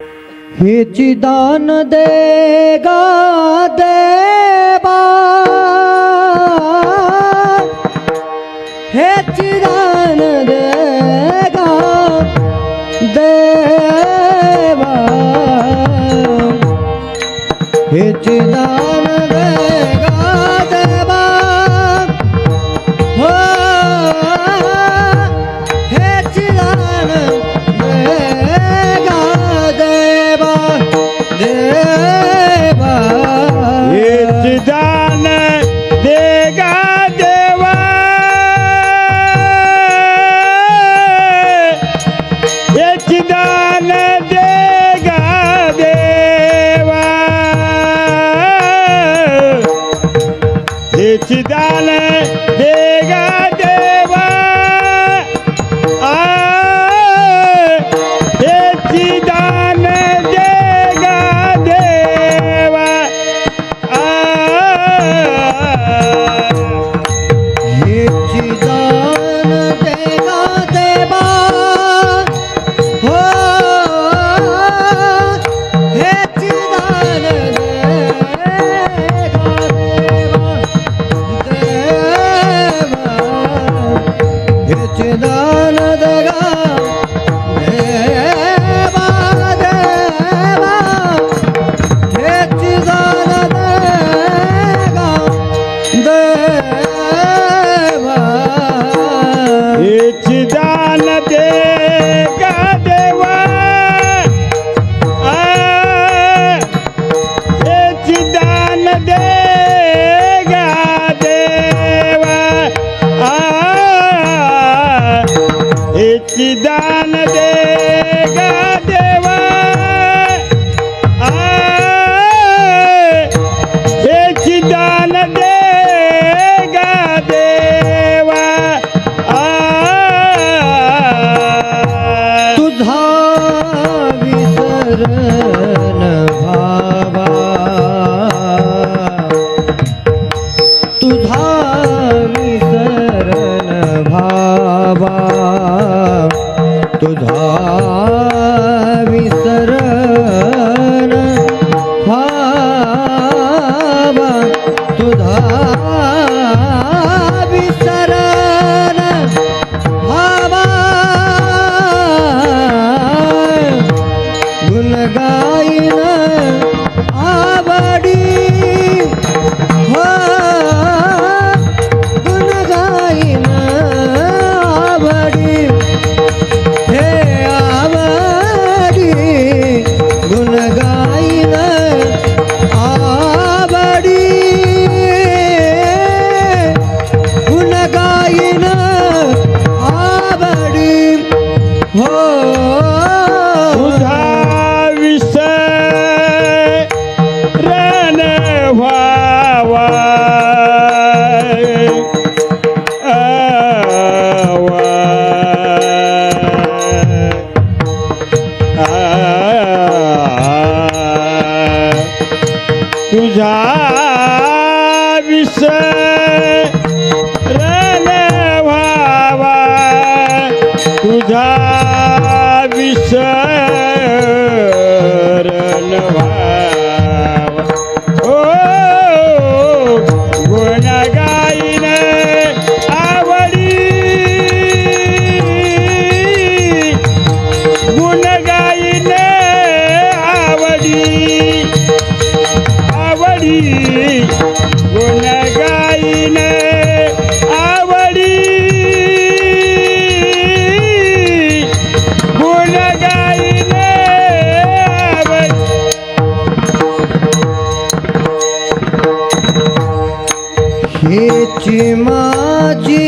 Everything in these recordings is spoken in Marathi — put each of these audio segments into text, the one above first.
हेची दान देगा देवा, हेची दान देगा देवा, हेची दान देगा देवा, हो हेची दान देगा देवा देवा, हेची दान देगा देवा, हेची दान देगा देवा, हेची दान देगा देवा, हेची दान देगा देवा, हेची दान देगा देवा, हो हेची दान देगा देवा देवा, हेची दान देगा देवा देवा, हेची दान देगा देवा, हेची दान देगा देवा, हेची दान देगा देवा, हेची दान देगा देवा, हेची दान देगा देवा, तुझा विसरण भावा, तुझा विसरण भावा, तुझा विसरण भावा, तुझा विसरण भावा, गुण गाईन आवडी, हो गुण गाईन आवडी, हे आवडी गुण गाईन आवडी, गुण गाईन आवडी, हो तुझा विसरण व्हावा, तुझा विसरण व्हावा, तुझा विसरण व्हावा, ओ गुण गाईन आवडी, गुण गाईन आवडी, आवडी गुण गाईन आवडी, गुण गाईन आवडी, हेची माझी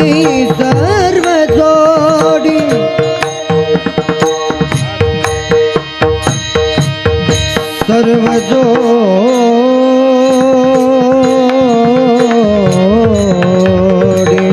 सर्व जोडी, सर्व जोडी,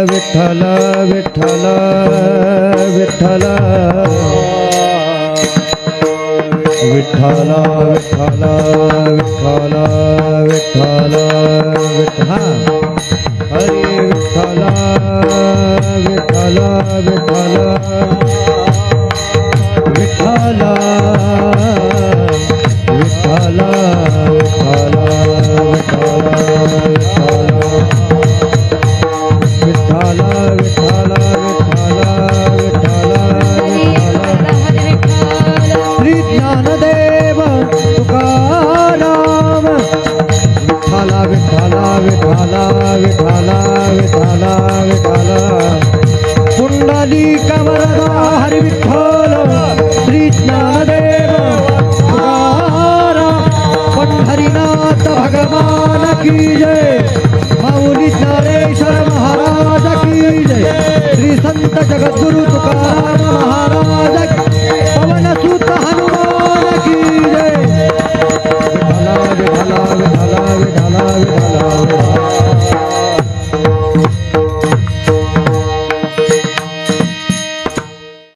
विठ्ठल विठ्ठल विठ्ठल विठ्ठल विठ्ठल विठ्ठल विठ्ठल विठ्ठल हरे विठ्ठल विठ्ठल विठ्ठल विठ्ठल विठ्ठल विठ्ठल विठ्ठल विठ्ठल श्री ज्ञानदेव तुकाराम विठ्ठल विठ्ठल विठ्ठल विठ्ठल विठ्ठल विठ्ठल पुंडलिक वरदा हरि विठ्ठल श्री ज्ञानदेव तुकाराम पंढरीनाथ भगवान की जय माऊली ज्ञानेश्वर महाराज की जय श्री संत जगद्गुरु तुकाराम महाराज